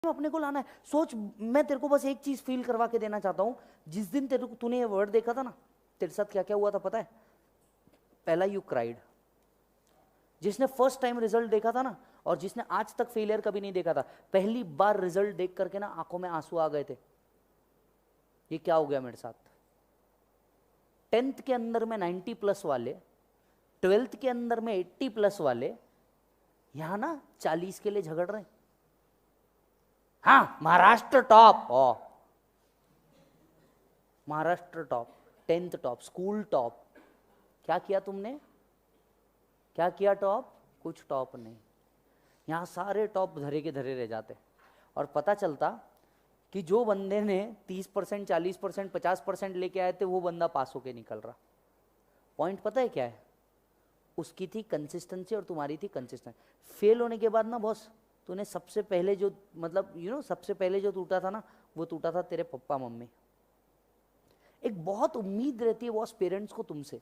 अपने को लाना है। सोच, मैं तेरे को बस एक चीज फील करवा के देना चाहता हूं। जिस दिन तूने ये वर्ड देखा था ना, तेरे साथ क्या क्या हुआ था पता है? पहला, यू क्राइड। जिसने फर्स्ट टाइम रिजल्ट देखा था ना, और जिसने आज तक फेलियर कभी नहीं देखा था, पहली बार रिजल्ट देख करके ना आंखों में आंसू आ गए थे। ये क्या हो गया मेरे साथ? 10th के अंदर में 90+ वाले, 12th के अंदर में 80+ वाले, यहां ना 40 के लिए झगड़ रहे हैं। हाँ, Maharashtra top, oh Maharashtra top, 10th top, school top. क्या किया तुमने? क्या किया टॉप? कुछ टॉप नहीं। यहां सारे टॉप धरे के धरे रह जाते, और पता चलता कि जो बंदे ने 30%, 40%, 50% लेके आए थे, वो बंदा पास होके निकल रहा। पॉइंट पता है क्या है? उसकी थी कंसिस्टेंसी और तुम्हारी थी कंसिस्टेंसी। फेल होने के बाद ना बॉस, तूने सबसे पहले जो, मतलब सबसे पहले जो टूटा था ना, वो टूटा था तेरे पप्पा मम्मी। एक बहुत उम्मीद रहती है बॉस पेरेंट्स को तुमसे।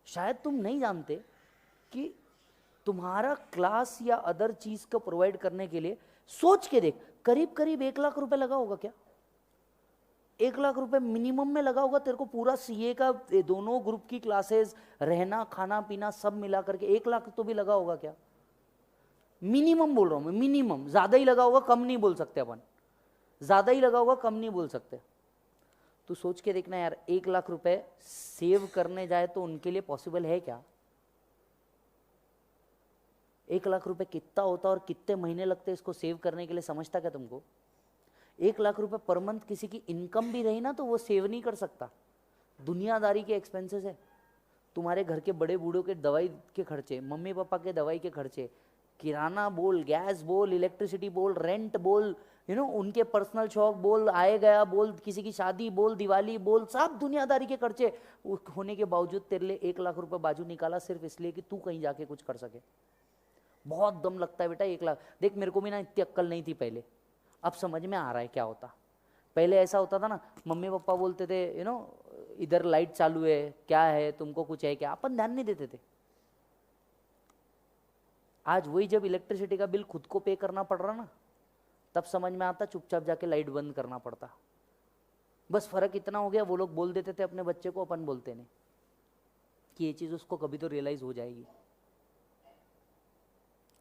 शायद तुम नहीं जानते कि तुम्हारा क्लास या अदर चीज को प्रोवाइड करने के लिए, सोच के देख, करीब करीब 1 लाख रुपए लगा होगा क्या? 1 लाख रुपए मिनिमम में लगा होगा तेरे को, पूरा सीए का दोनों ग्रुप की क्लासेस, रहना खाना पीना सब मिला करके 1 लाख तो भी लगा होगा क्या? मिनिमम बोल रहा हूं मैं, मिनिमम। ज्यादा ही लगा होगा, कम नहीं बोल सकते अपन। ज्यादा ही लगा होगा, कम नहीं बोल सकते। तो सोच के देखना यार, 1 लाख रुपए सेव करने जाए तो उनके लिए पॉसिबल है क्या? 1 लाख रुपए कितना होता और कितने महीने लगते इसको सेव करने के लिए, समझता क्या तुमको? 1 लाख रुपए पर मंथ किसी की इनकम भी रही ना, तो वो सेव नहीं कर सकता। दुनियादारी के एक्सपेंसेस है। तुम्हारे घर के बड़े बूढ़ों के दवाई के खर्चे, मम्मी पापा के दवाई के खर्चे, किराना बोल, गैस बोल, इलेक्ट्रिसिटी बोल, रेंट बोल, उनके पर्सनल शौक बोल, आए गया बोल, किसी की शादी बोल, दिवाली बोल, सब दुनियादारी के खर्चे होने के बावजूद तेरे लिए 1 लाख रुपए बाजू निकाला, सिर्फ इसलिए कि तू कहीं जाके कुछ कर सके। बहुत दम लगता है बेटा 1 लाख। देख, मेरे को भी ना इतनी अक्ल नहीं थी पहले, अब समझ में आ रहा है क्या होता। पहले ऐसा होता था ना, मम्मी पापा बोलते थे इधर लाइट चालू है, क्या है, तुमको कुछ है क्या, अपन ध्यान नहीं देते थे। आज वही जब इलेक्ट्रिसिटी का बिल खुद को पे करना पड़ रहा ना, तब समझ में आता, चुपचाप जाके लाइट बंद करना पड़ता। बस फर्क इतना हो गया, वो लोग बोल देते थे अपने बच्चे को, अपन बोलते नहीं, कि ये चीज उसको कभी तो रियलाइज हो जाएगी।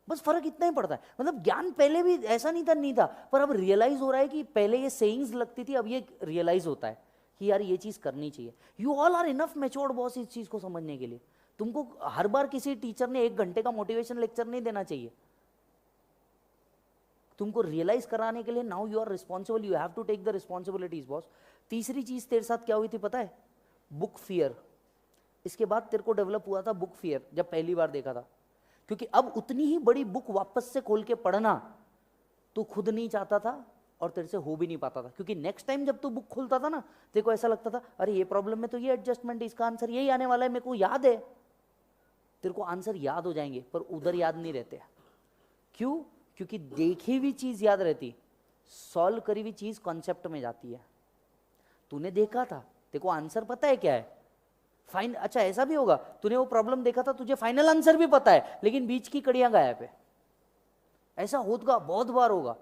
बस फर्क इतना ही पड़ता है। मतलब ज्ञान पहले भी ऐसा नहीं था, पर अब रियलाइज हो रहा है कि पहले ये सेइंग्स लगती थी, अब ये रियलाइज होता है कि यार ये चीज करनी चाहिए। You all are enough matured boss इस चीज को समझने के लिए। तुमको हर बार किसी टीचर ने 1 घंटे का मोटिवेशन लेक्चर नहीं देना चाहिए। तुमको रियलाइज कराने के लिए now you are responsible, you have to take the responsibilities boss. तीसरी चीज तेरे साथ क्या हुई थी पता है? Book fear. इसके बाद तेरे को डेवलप हुआ था बुक फियर, जब पहली बार देखा था। क्योंकि अब उतनी ही बड़ी बुक वापस से खोल के पढ़ना तू खुद नहीं चाहता था, और तेरे से हो भी नहीं पाता था। क्योंकि नेक्स्ट टाइम जब तू बुक खोलता था ना, तेरे को ऐसा लगता था, अरे ये प्रॉब्लम में तो ये एडजस्टमेंट, इसका आंसर यही आने वाला है, मेरे को याद है। तेरे को आंसर याद हो जाएंगे, पर उधर याद नहीं रहते। क्यों? क्योंकि देखी हुई चीज याद रहती, सॉल्व करी हुई चीज कॉन्सेप्ट में जाती है। तूने देखा था, तेरे को आंसर पता है क्या है, फाइन। अच्छा, ऐसा भी होगा, तूने वो प्रॉब्लम देखा था, तुझे फाइनल आंसर भी पता है, लेकिन बीच की कड़ियां गायब है। ऐसा होगा, बहुत बार होगा,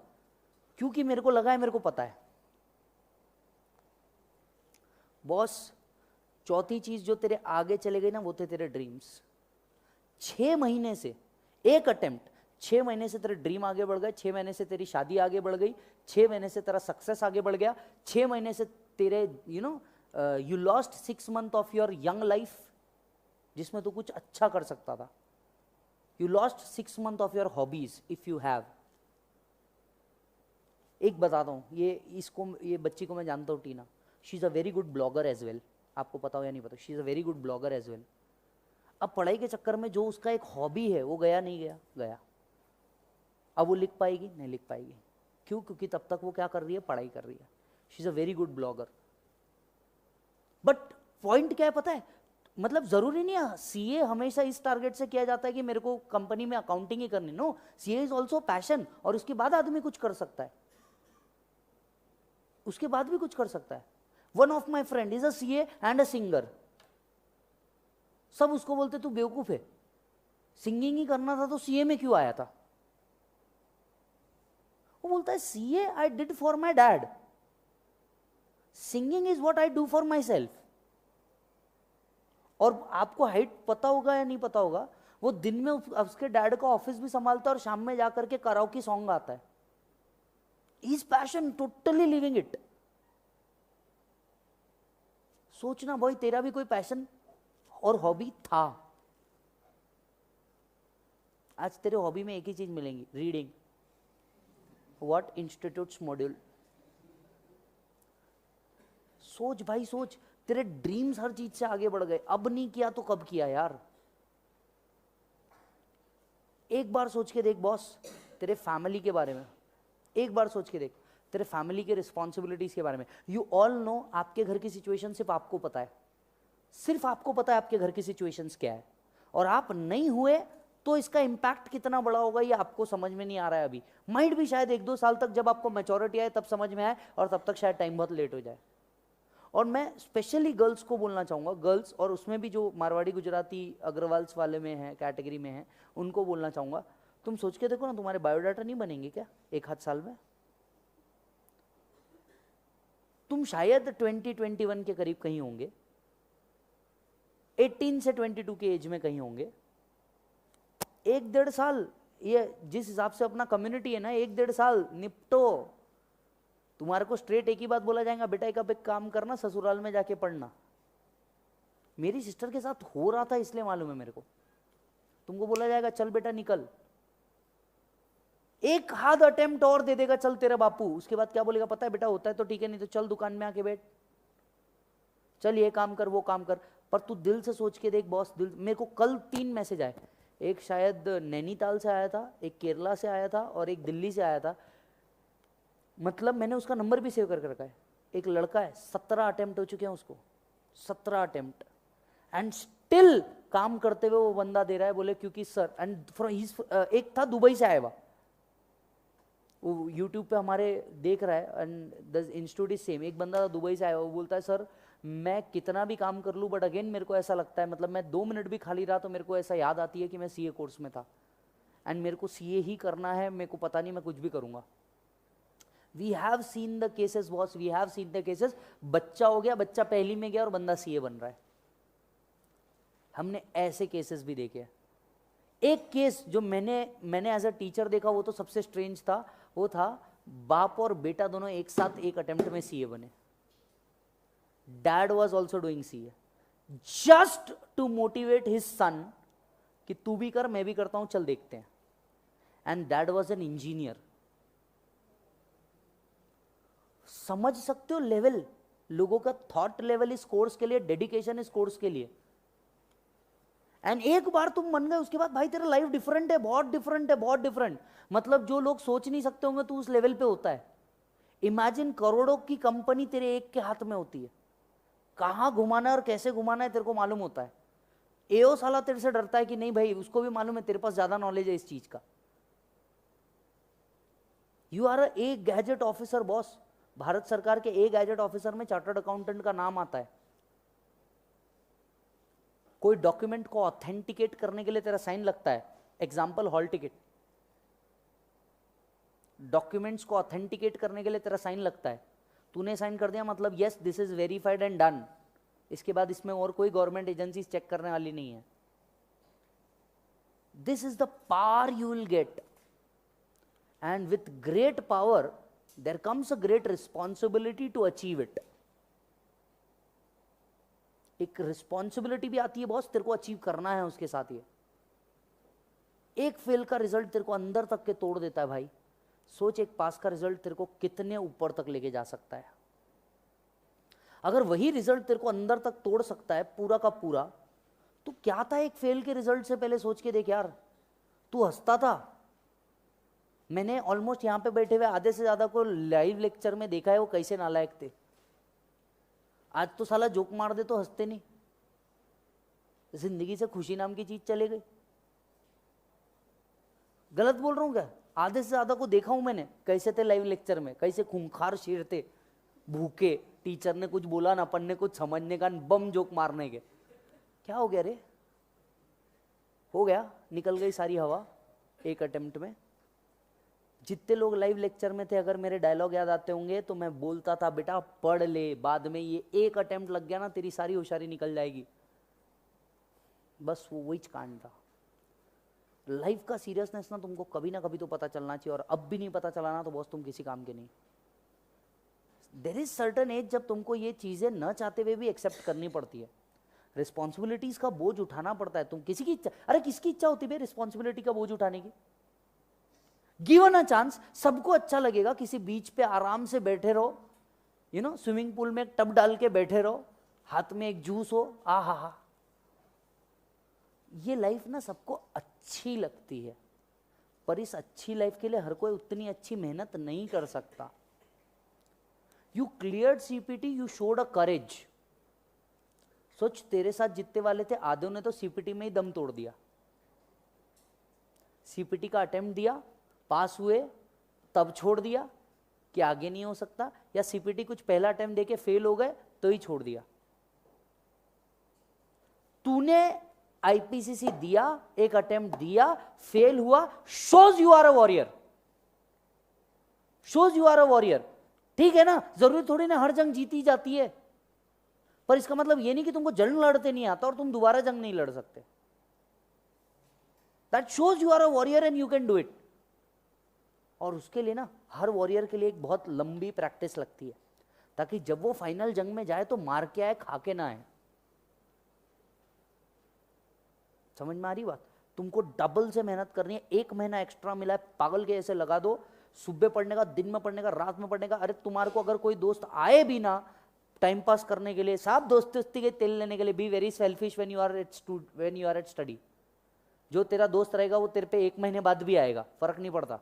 क्योंकि मेरे को लगा है, मेरे को पता है बॉस। चौथी चीज जो तेरे आगे चले गई ना, वो थे तेरे ड्रीम्स। 6 महीने से, एक अटेम्प्ट, 6 महीने से तेरे ड्रीम आगे बढ़ गए, 6 महीने से तेरी शादी आगे बढ़ गई, 6 महीने से तेरा सक्सेस आगे बढ़ गया, 6 महीने से तेरे you lost 6 months of your young life, जिसमें तू कुछ अच्छा कर सकता था। You lost 6 months of your hobbies if you have. एक बताता हूँ, ये बच्ची को मैं जानता हूँ, Tina. She is a very good blogger as well. आपको पता हो या नहीं पता, she is a very good blogger as well. अब पढ़ाई के चक्कर में जो उसका एक हॉबी है, वो गया नहीं गया, गया। अब वो लिख पाएगी? नहीं लिख पाएगी। क्यों? क्योंकि तब तक वो क्या कर रही है, पढ़ाई कर रही है। She is a very good blogger. But point क्या है पता है? मतलब जरूरी नहीं है सीए हमेशा इस टारगेट से किया जाता है कि मेरे को कंपनी में अकाउंटिंग ही करनी। No, CA is also passion, और उसके बाद आदमी कुछ कर सकता है, उसके बाद भी कुछ कर सकता है। One of my friend is a CA and a singer. सब उसको बोलते तू बेवकूफ है, सिंगिंग ही करना था तो सीए में क्यों आया था? वो बोलता है CA I did for my dad, singing is what I do for my self. और आपको हाइट पता होगा या नहीं पता होगा, वो दिन में उसके डैड का ऑफिस भी संभालता है और शाम में जाकर के कराओके सॉन्ग गाता है। Is passion, totally living it. सोचना भाई, तेरा भी कोई पैशन और हॉबी था। आज तेरे हॉबी में एक ही चीज मिलेंगी, रीडिंग। What institutes module. सोच भाई सोच, तेरे ड्रीम्स हर चीज से आगे बढ़ गए, अब नहीं किया तो कब किया यार। एक बार सोच के देख बॉस, तेरे फैमिली के बारे में एक बार सोच के देख, तेरे फैमिली के रिस्पॉन्सिबिलिटीज के बारे में। यू ऑल नो, आपके घर की सिचुएशन सिर्फ आपको पता है, सिर्फ आपको पता है आपके घर की सिचुएशंस क्या है। और आप नहीं हुए तो इसका इंपैक्ट कितना बड़ा होगा ये आपको समझ में नहीं आ रहा है अभी। माइट भी शायद 1-2 साल तक जब आपको मैच्योरिटी आए तब समझ में आए, और तब तक शायद टाइम बहुत लेट हो जाए। और मैं स्पेशली गर्ल्स को बोलना चाहूँगा, गर्ल्स, और उसमें भी जो मारवाड़ी गुजराती अग्रवाल्स वाले में है, कैटेगरी में है, उनको बोलना चाहूँगा, तुम सोच के देखो ना, तुम्हारे बायोडाटा नहीं बनेंगे क्या 1-8 साल में? तुम शायद 20-21 के करीब कहीं होंगे, 18 से 22 के एज में कहीं होंगे। 1-1.5 साल, ये जिस हिसाब से अपना कम्युनिटी है ना, 1-1.5 साल निपटो। तुम्हारे को स्ट्रेट एक ही बात बोला जाएगा, बेटा एक काम करना, ससुराल में जाके पढ़ना। मेरी सिस्टर के साथ हो रहा था, इसलिए मालूम है मेरे को। तुमको बोला जाएगा चल बेटा निकल, एक हाथ अटेम्प्ट और दे देगा, चल तेरा बापू, उसके बाद क्या बोलेगा पता है, बेटा होता है तो ठीक है, नहीं तो चल दुकान में आके बैठ, चल ये काम कर वो काम कर। पर तू दिल से सोच के देख बॉस, दिल, मेरे को कल 3 मैसेज आए, एक शायद नैनीताल से आया था, एक केरला से आया था, और एक दिल्ली से आया था। मतलब मैंने उसका नंबर भी सेव करके रखा है। एक लड़का है, 17 अटेम्प्ट हो चुके हैं उसको, 17 अटेम्प्ट, एंड स्टिल काम करते हुए वो बंदा दे रहा है। बोले क्योंकि सर, एंड एक था दुबई से आया हुआ, वो यूट्यूब पे हमारे देख रहा है, and the institute is same. एक बंदा दुबई से आया, वो बोलता है सर मैं कितना भी काम कर लूँ, बट अगेन मेरे को ऐसा लगता है, मतलब मैं 2 मिनट भी खाली रहा तो मेरे को ऐसा याद आती है कि मैं सीए कोर्स में था, एंड मेरे को सीए ही करना है, मेरे को पता नहीं मैं कुछ भी करूँगा। We have seen the cases boss, we have seen the cases. बच्चा हो गया, बच्चा पहली में गया और बंदा सीए बन रहा है। हमने ऐसे केसेस भी देखे हैं। एक केस जो मैंने एज अ टीचर देखा, वो तो सबसे स्ट्रेंज था। वो था बाप और बेटा दोनों एक साथ एक अटेम्प्ट में सीए बने। Dad was also doing CA just to motivate his son कि तू भी कर, मैं भी करता हूं, चल देखते हैं। And dad was an engineer. समझ सकते हो लेवल, लोगों का थॉट लेवल इस कोर्स के लिए, डेडिकेशन इस कोर्स के लिए। एंड एक बार तुम बन गए, उसके बाद भाई तेरा लाइफ डिफरेंट है, बहुत डिफरेंट है, बहुत डिफरेंट। मतलब जो लोग सोच नहीं सकते होंगे तू उस लेवल पे होता है। इमेजिन करोड़ों की कंपनी तेरे एक के हाथ में होती है, कहां घुमाना है और कैसे घुमाना है तेरे को मालूम होता है। एओ साला तेरे से डरता है कि नहीं भाई, उसको भी मालूम है तेरे पास ज्यादा नॉलेज है इस चीज का। You are a gazette officer boss. Bharat सरकार के ए गैजेट ऑफिसर में चार्टर्ड अकाउंटेंट का नाम आता है। कोई डॉक्यूमेंट को ऑथेंटिकेट करने के लिए तेरा साइन लगता है। एग्जाम्पल हॉल टिकट, डॉक्यूमेंट्स को ऑथेंटिकेट करने के लिए तेरा साइन लगता है। तूने साइन कर दिया मतलब yes this is verified and done. इसके बाद इसमें और कोई गवर्नमेंट एजेंसी चेक करने वाली नहीं है। This is the power you will get, and with great power there comes a great responsibility to achieve it. एक रिस्पॉन्सिबिलिटी भी आती है बॉस, तेरे को अचीव करना है उसके साथ। ये एक फेल का रिजल्ट तेरे को अंदर तक के तोड़ देता है भाई। सोच, एक पास का रिजल्ट तेरे को कितने ऊपर तक लेके जा सकता है। अगर वही रिजल्ट तेरे को अंदर तक तोड़ सकता है पूरा का पूरा, तो क्या था एक फेल के रिजल्ट से पहले? सोच के देख यार, तू हंसता था। मैंने ऑलमोस्ट यहां पे बैठे हुए आधे से ज्यादा को लाइव लेक्चर में देखा है वो कैसे नालायक थे। आज तो साला जोक मार दे तो हंसते नहीं। जिंदगी से खुशी नाम की चीज चले गई। गलत बोल रहा हूं क्या? आधे से ज्यादा को देखा हूं मैंने कैसे थे लाइव लेक्चर में, कैसे खूंखार शेर थे, भूखे। टीचर ने कुछ बोला ना, अपन ने कुछ समझने का, बम जोक मारने के। क्या हो गया रे? हो गया, निकल गई सारी हवा एक अटेम्प्ट में। जितने लोग लाइव लेक्चर में थे, अगर मेरे डायलॉग याद आते होंगे तो मैं बोलता था बेटा पढ़ ले, बाद में ये एक अटेम्प्ट लग गया ना तेरी सारी होशियारी निकल जाएगी। बस वो वही कांड था। लाइफ का सीरियसनेस ना तुमको कभी ना कभी तो पता चलना चाहिए, और अब भी नहीं पता चला ना तो बॉस तुम किसी काम के नहीं। देयर इज सर्टन एज जब तुमको ये चीजें न चाहते हुए भी एक्सेप्ट करनी पड़ती है। रिस्पॉन्सिबिलिटीज का बोझ उठाना पड़ता है। तुम किसी की इच्छा, अरे किसकी इच्छा होती है रिस्पॉन्सिबिलिटी का बोझ उठाने की? गिवन अ चांस, सबको अच्छा लगेगा किसी बीच पे आराम से बैठे रहो, यू नो, स्विमिंग पूल में एक टब डाल के बैठे रहो, हाथ में एक जूस हो, आ हा हा। ये लाइफ ना सबको अच्छी लगती है, पर इस अच्छी लाइफ के लिए हर कोई उतनी अच्छी मेहनत नहीं कर सकता। You cleared CPT, you showed a courage. सोच, तेरे साथ जितने वाले थे आधे ने तो सीपीटी में ही दम तोड़ दिया। सीपीटी का अटेम्प्ट दिया, पास हुए, तब छोड़ दिया कि आगे नहीं हो सकता, या सीपीटी कुछ पहला अटेम्प्ट देके फेल हो गए तो ही छोड़ दिया। तूने आईपीसीसी दिया, एक अटेम्प्ट दिया, फेल हुआ, shows you are a warrior, shows you are a warrior. ठीक है ना, जरूरी थोड़ी ना हर जंग जीती जाती है, पर इसका मतलब ये नहीं कि तुमको जंग लड़ते नहीं आता और तुम दोबारा जंग नहीं लड़ सकते। That shows you are a warrior and you can do it. और उसके लिए ना हर वॉरियर के लिए एक बहुत लंबी प्रैक्टिस लगती है, ताकि जब वो फाइनल जंग में जाए तो मार के आए, खा के ना आए। समझ में आ रही बात? तुमको डबल से मेहनत करनी है। एक महीना एक्स्ट्रा मिला है, पागल के ऐसे लगा दो, सुबह पढ़ने का, दिन में पढ़ने का, रात में पढ़ने का। अरे तुम्हारे को अगर कोई दोस्त आए भी ना टाइम पास करने के लिए, साफ दोस्ती के तेल लेने के लिए, be very selfish when you are at study. जो तेरा दोस्त रहेगा वो तेरे पे एक महीने बाद भी आएगा, फर्क नहीं पड़ता,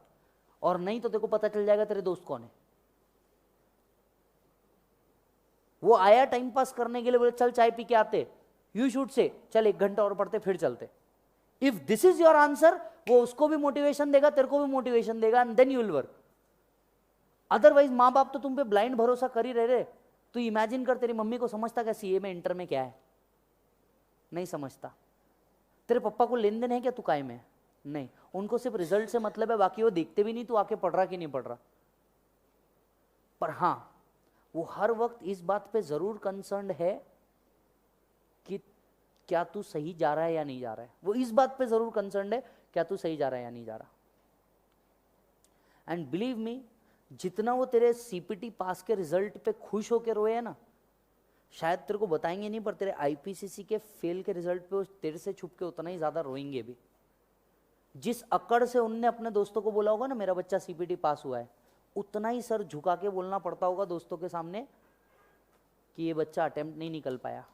और नहीं तो तेरे को पता चल जाएगा तेरे दोस्त कौन है। वो आया टाइम पास करने के लिए, बोले चल चाय पी के आते, यू शुड से चल 1 घंटा और पढ़ते फिर चलते। If this is your answer, वो उसको भी मोटिवेशन देगा, तेरे को भी मोटिवेशन देगा, and then you will work. Otherwise माँ बाप तो तुम पे ब्लाइंड भरोसा कर ही रहे। तू इमेजिन कर, तेरी मम्मी को समझता क्या सीए में, इंटर में क्या है? नहीं समझता। तेरे पापा को लेन देन है क्या तू काय में? नहीं। उनको सिर्फ रिजल्ट से मतलब है, बाकी वो देखते भी नहीं तू आके पढ़ रहा कि नहीं पढ़ रहा। पर हां, वो हर वक्त इस बात पे जरूर कंसर्न्ड है कि क्या तू सही जा रहा है या नहीं जा रहा है। वो इस बात पे जरूर कंसर्न्ड है क्या तू सही जा रहा है या नहीं जा रहा। एंड बिलीव मी, जितना वो तेरे सीपीटी पास के रिजल्ट पे खुश होके रोए है ना, शायद तेरे को बताएंगे नहीं, पर तेरे आईपीसीसी के फेल के रिजल्ट पे वो तेरे से छुप के उतना ही ज्यादा रोएंगे भी। जिस अकड़ से उनने अपने दोस्तों को बोला होगा ना मेरा बच्चा सीपीटी पास हुआ है, उतना ही सर झुका के बोलना पड़ता होगा दोस्तों के सामने कि ये बच्चा अटेम्प्ट नहीं निकल पाया।